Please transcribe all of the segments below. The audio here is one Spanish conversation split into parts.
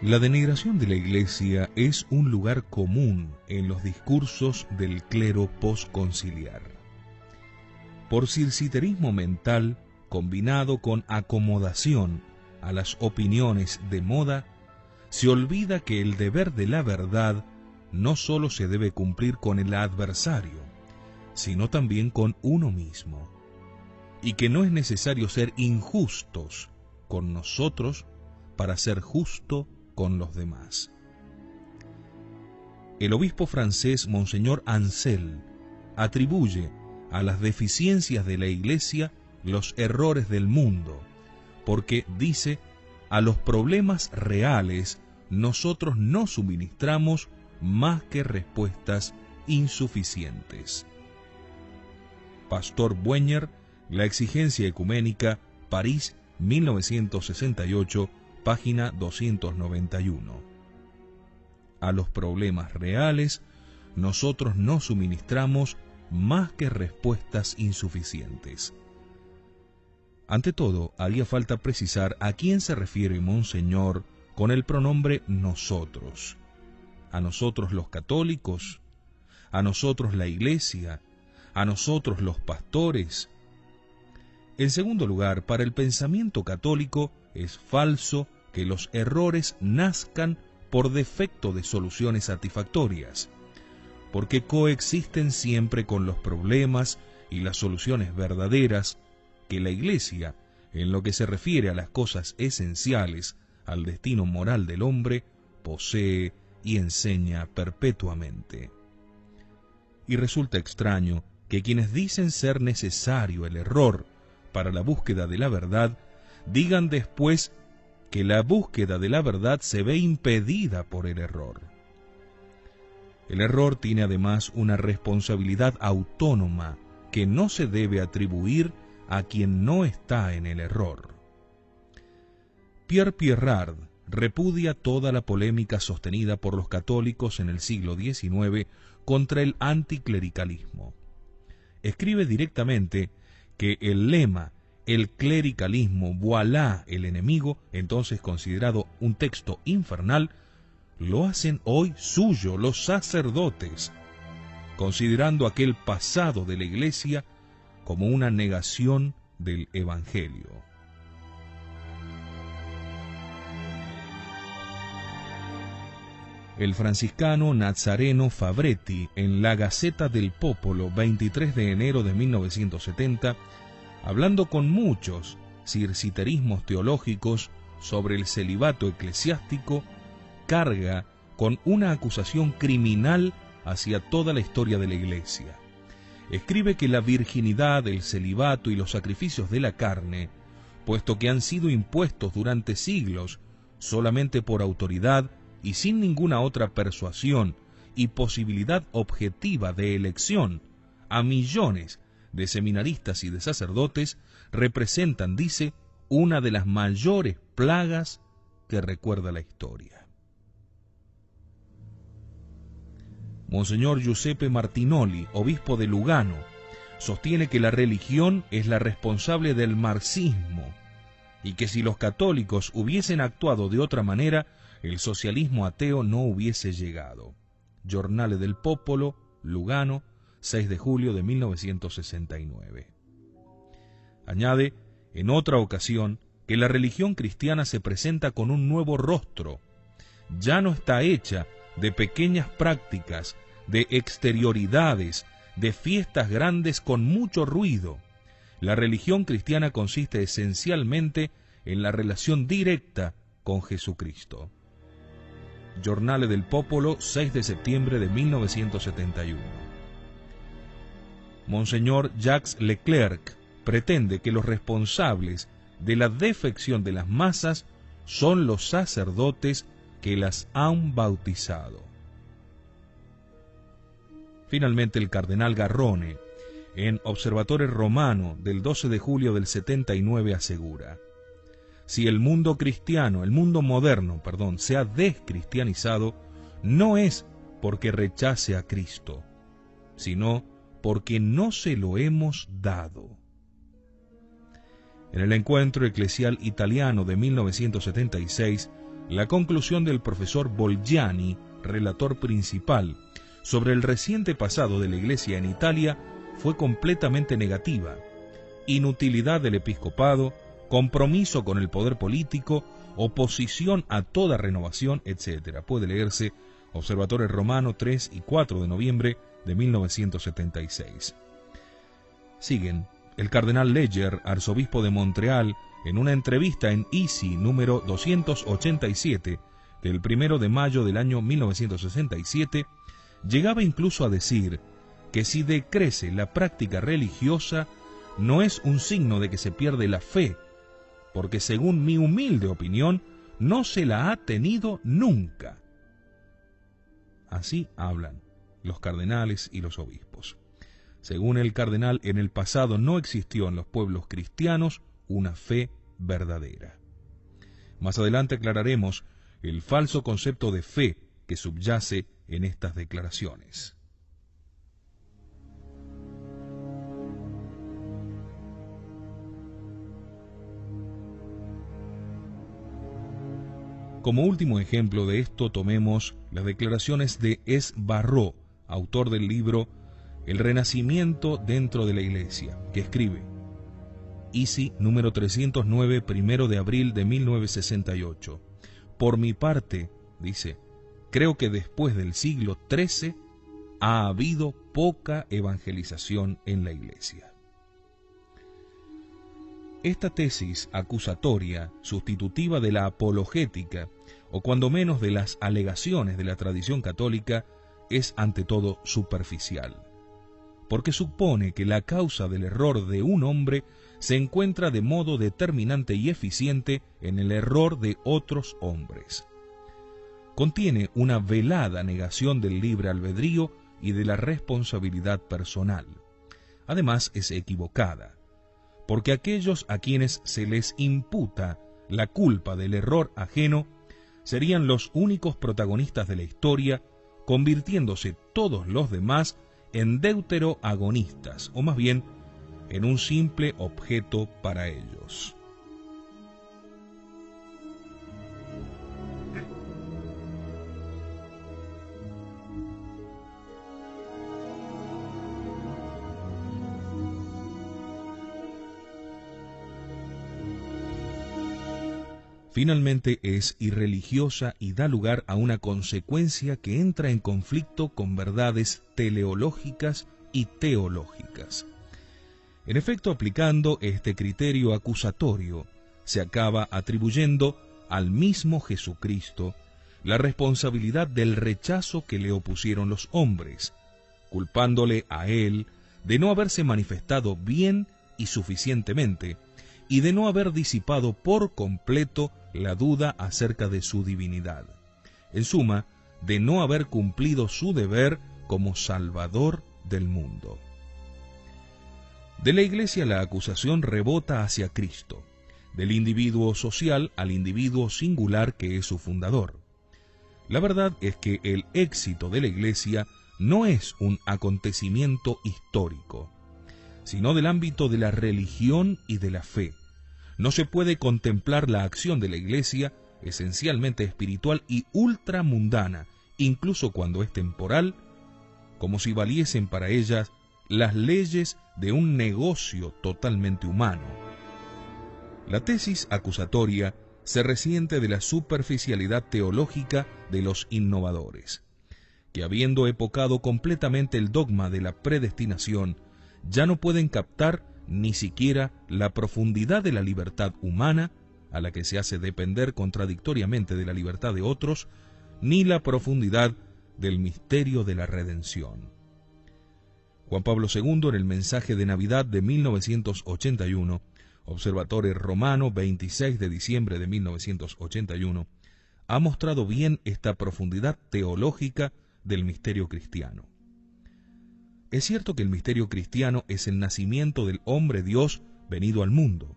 La denigración de la Iglesia es un lugar común en los discursos del clero posconciliar. Por circiterismo mental, combinado con acomodación a las opiniones de moda, se olvida que el deber de la verdad no solo se debe cumplir con el adversario, sino también con uno mismo, y que no es necesario ser injustos con nosotros para ser justo con los demás. El obispo francés Monseñor Ansel atribuye a las deficiencias de la Iglesia los errores del mundo, porque dice: a los problemas reales nosotros no suministramos más que respuestas insuficientes. Pastor Bueñer, La exigencia ecuménica, París, 1968, página 291. A los problemas reales nosotros no suministramos más que respuestas insuficientes. Ante todo, haría falta precisar a quién se refiere Monseñor con el pronombre nosotros. ¿A nosotros los católicos? ¿A nosotros la Iglesia? ¿A nosotros los pastores? En segundo lugar, para el pensamiento católico es falso que los errores nazcan por defecto de soluciones satisfactorias, porque coexisten siempre con los problemas y las soluciones verdaderas que la Iglesia, en lo que se refiere a las cosas esenciales, al destino moral del hombre, posee y enseña perpetuamente. Y resulta extraño que quienes dicen ser necesario el error para la búsqueda de la verdad, digan después que la búsqueda de la verdad se ve impedida por el error. El error tiene además una responsabilidad autónoma que no se debe atribuir a quien no está en el error. Pierre Pirard repudia toda la polémica sostenida por los católicos en el siglo XIX contra el anticlericalismo. Escribe directamente que el lema «El clericalismo, voilà el enemigo», entonces considerado un texto infernal, lo hacen hoy suyo los sacerdotes, considerando aquel pasado de la Iglesia como una negación del Evangelio. El franciscano Nazareno Fabretti, en la Gaceta del Popolo, 23 de enero de 1970, hablando con muchos circiterismos teológicos sobre el celibato eclesiástico, carga con una acusación criminal hacia toda la historia de la Iglesia. Escribe que la virginidad, el celibato y los sacrificios de la carne, puesto que han sido impuestos durante siglos solamente por autoridad y sin ninguna otra persuasión y posibilidad objetiva de elección a millones de seminaristas y de sacerdotes, representan, dice, una de las mayores plagas que recuerda la historia. Monseñor Giuseppe Martinoli, obispo de Lugano, sostiene que la religión es la responsable del marxismo y que si los católicos hubiesen actuado de otra manera, el socialismo ateo no hubiese llegado. Giornale del Popolo, Lugano, 6 de julio de 1969. Añade, en otra ocasión, que la religión cristiana se presenta con un nuevo rostro. Ya no está hecha de pequeñas prácticas, de exterioridades, de fiestas grandes con mucho ruido. La religión cristiana consiste esencialmente en la relación directa con Jesucristo. Giornale del Popolo, 6 de septiembre de 1971. Monseñor Jacques Leclerc pretende que los responsables de la defección de las masas son los sacerdotes que las han bautizado. Finalmente, el cardenal Garrone, en Observatore Romano del 12 de julio del 79, asegura: si el mundo moderno, se ha descristianizado, no es porque rechace a Cristo, sino porque no se lo hemos dado. En el Encuentro Eclesial Italiano de 1976, la conclusión del profesor Bolgiani, relator principal, sobre el reciente pasado de la Iglesia en Italia fue completamente negativa. Inutilidad del episcopado, compromiso con el poder político, oposición a toda renovación, etc. Puede leerse Observatore Romano 3 y 4 de noviembre de 1976. Siguen el cardenal Leger, arzobispo de Montreal, en una entrevista en Easy número 287 del 1 de mayo del año 1967, llegaba incluso a decir que si decrece la práctica religiosa no es un signo de que se pierde la fe, porque según mi humilde opinión no se la ha tenido nunca. Así hablan los cardenales y los obispos. Según el cardenal, en el pasado no existió en los pueblos cristianos una fe verdadera. Más adelante aclararemos el falso concepto de fe que subyace en estas declaraciones. Como último ejemplo de esto, tomemos las declaraciones de Esbarró, autor del libro El Renacimiento dentro de la Iglesia, que escribe: Easy número 309, 1 de abril de 1968. Por mi parte, dice, creo que después del siglo XIII ha habido poca evangelización en la Iglesia. Esta tesis acusatoria, sustitutiva de la apologética, o cuando menos de las alegaciones de la tradición católica, es ante todo superficial, porque supone que la causa del error de un hombre se encuentra de modo determinante y eficiente en el error de otros hombres. Contiene una velada negación del libre albedrío y de la responsabilidad personal. Además, es equivocada, porque aquellos a quienes se les imputa la culpa del error ajeno serían los únicos protagonistas de la historia, convirtiéndose todos los demás en deuteroagonistas, o más bien en un simple objeto para ellos. Finalmente es irreligiosa y da lugar a una consecuencia que entra en conflicto con verdades teleológicas y teológicas. En efecto, aplicando este criterio acusatorio, se acaba atribuyendo al mismo Jesucristo la responsabilidad del rechazo que le opusieron los hombres, culpándole a él de no haberse manifestado bien y suficientemente, y de no haber disipado por completo la duda acerca de su divinidad. En suma, de no haber cumplido su deber como Salvador del mundo. De la Iglesia la acusación rebota hacia Cristo, del individuo social al individuo singular que es su fundador. La verdad es que el éxito de la Iglesia no es un acontecimiento histórico, sino del ámbito de la religión y de la fe. No se puede contemplar la acción de la Iglesia, esencialmente espiritual y ultramundana, incluso cuando es temporal, como si valiesen para ellas las leyes de un negocio totalmente humano. La tesis acusatoria se resiente de la superficialidad teológica de los innovadores, que habiendo epocado completamente el dogma de la predestinación, ya no pueden captar ni siquiera la profundidad de la libertad humana, a la que se hace depender contradictoriamente de la libertad de otros, ni la profundidad del misterio de la redención. Juan Pablo II, en el mensaje de Navidad de 1981, Observatore Romano, 26 de diciembre de 1981, ha mostrado bien esta profundidad teológica del misterio cristiano. Es cierto que el misterio cristiano es el nacimiento del hombre Dios venido al mundo,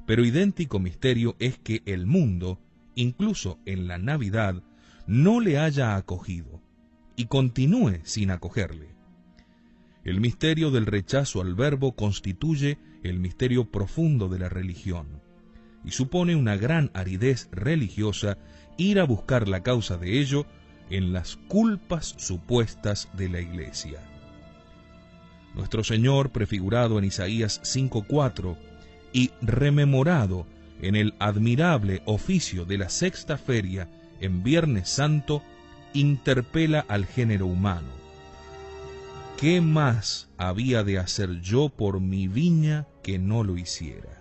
pero idéntico misterio es que el mundo, incluso en la Navidad, no le haya acogido y continúe sin acogerle. El misterio del rechazo al Verbo constituye el misterio profundo de la religión y supone una gran aridez religiosa ir a buscar la causa de ello en las culpas supuestas de la Iglesia. Nuestro Señor, prefigurado en Isaías 5:4 y rememorado en el admirable oficio de la sexta feria en Viernes Santo, interpela al género humano. ¿Qué más había de hacer yo por mi viña que no lo hiciera?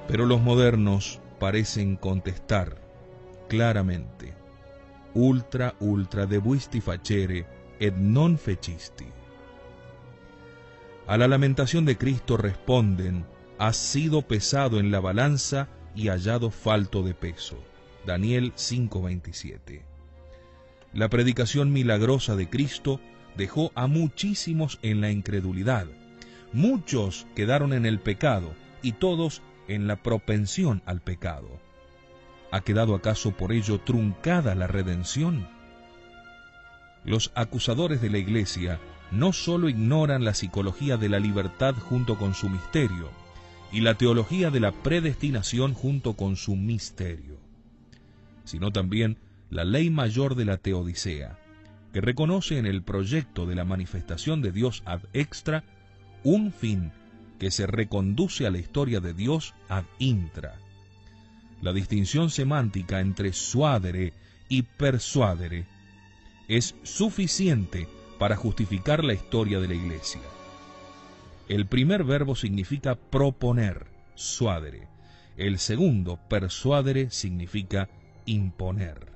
Pero los modernos parecen contestar claramente: ultra debuisti facere et non fecisti. A la lamentación de Cristo responden: has sido pesado en la balanza y hallado falto de peso. Daniel 5:27. La predicación milagrosa de Cristo dejó a muchísimos en la incredulidad. Muchos quedaron en el pecado y todos en la propensión al pecado. ¿Ha quedado acaso por ello truncada la redención? Los acusadores de la Iglesia no solo ignoran la psicología de la libertad junto con su misterio, y la teología de la predestinación junto con su misterio, sino también la ley mayor de la teodicea, que reconoce en el proyecto de la manifestación de Dios ad extra un fin que se reconduce a la historia de Dios ad intra. La distinción semántica entre suadere y persuadere es suficiente para justificar la historia de la Iglesia. El primer verbo significa proponer, suadere. El segundo, persuadere, significa imponer.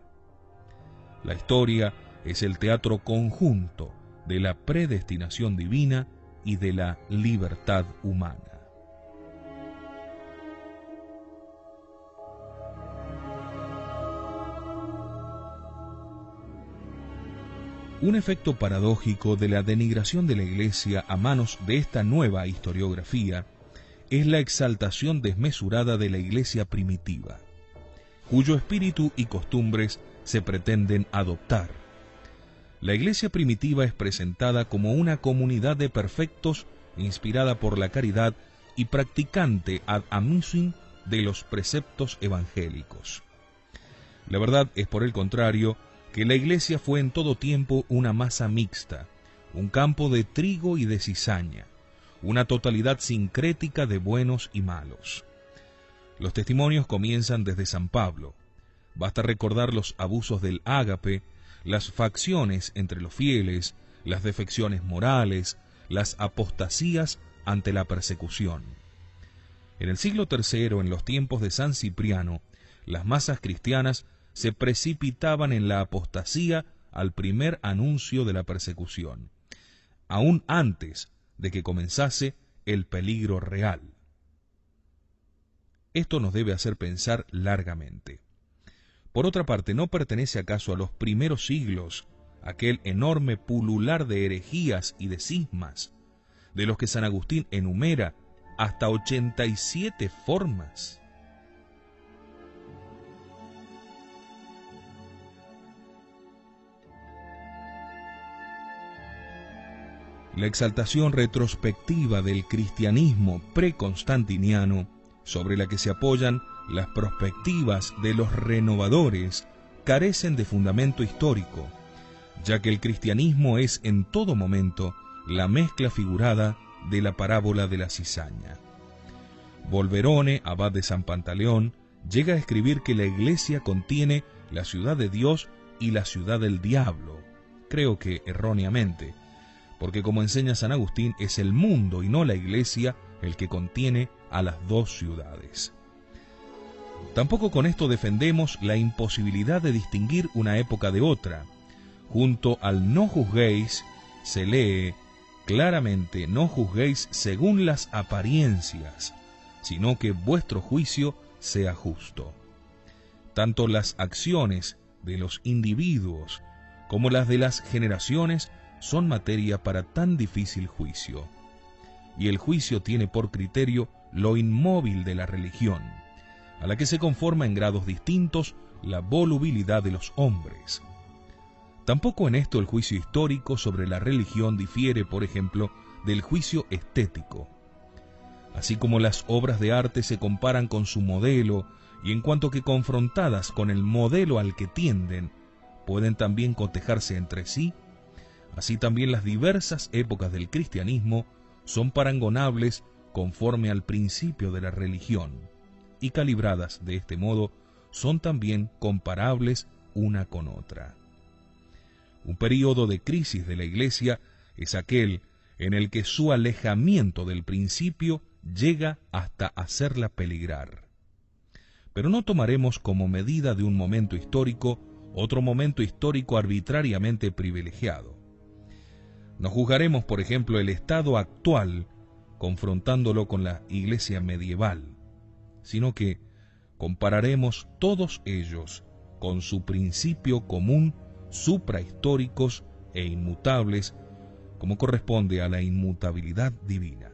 La historia es el teatro conjunto de la predestinación divina y de la libertad humana. Un efecto paradójico de la denigración de la Iglesia a manos de esta nueva historiografía es la exaltación desmesurada de la Iglesia primitiva, cuyo espíritu y costumbres se pretenden adoptar. La Iglesia primitiva es presentada como una comunidad de perfectos inspirada por la caridad y practicante ad amisim de los preceptos evangélicos. La verdad es, por el contrario, que la Iglesia fue en todo tiempo una masa mixta, un campo de trigo y de cizaña, una totalidad sincrética de buenos y malos. Los testimonios comienzan desde San Pablo. Basta recordar los abusos del ágape, las facciones entre los fieles, las defecciones morales, las apostasías ante la persecución. En el siglo III, en los tiempos de San Cipriano, las masas cristianas se precipitaban en la apostasía al primer anuncio de la persecución, aún antes de que comenzase el peligro real. Esto nos debe hacer pensar largamente. Por otra parte, ¿no pertenece acaso a los primeros siglos aquel enorme pulular de herejías y de cismas, de los que San Agustín enumera hasta 87 formas? La exaltación retrospectiva del cristianismo preconstantiniano, sobre la que se apoyan las perspectivas de los renovadores, carecen de fundamento histórico, ya que el cristianismo es en todo momento la mezcla figurada de la parábola de la cizaña. Bolverone, abad de San Pantaleón, llega a escribir que la Iglesia contiene la ciudad de Dios y la ciudad del diablo, creo que erróneamente, porque como enseña San Agustín, es el mundo y no la Iglesia el que contiene a las dos ciudades. Tampoco con esto defendemos la imposibilidad de distinguir una época de otra. Junto al no juzguéis se lee claramente: no juzguéis según las apariencias, sino que vuestro juicio sea justo. Tanto las acciones de los individuos como las de las generaciones son materia para tan difícil juicio. Y el juicio tiene por criterio lo inmóvil de la religión, a la que se conforma en grados distintos la volubilidad de los hombres. Tampoco en esto el juicio histórico sobre la religión difiere, por ejemplo, del juicio estético. Así como las obras de arte se comparan con su modelo y en cuanto que confrontadas con el modelo al que tienden, pueden también cotejarse entre sí, así también las diversas épocas del cristianismo son parangonables conforme al principio de la religión, y calibradas de este modo, son también comparables una con otra. Un período de crisis de la Iglesia es aquel en el que su alejamiento del principio llega hasta hacerla peligrar. Pero no tomaremos como medida de un momento histórico otro momento histórico arbitrariamente privilegiado. No juzgaremos, por ejemplo, el estado actual confrontándolo con la Iglesia medieval, sino que compararemos todos ellos con su principio común, suprahistóricos e inmutables, como corresponde a la inmutabilidad divina.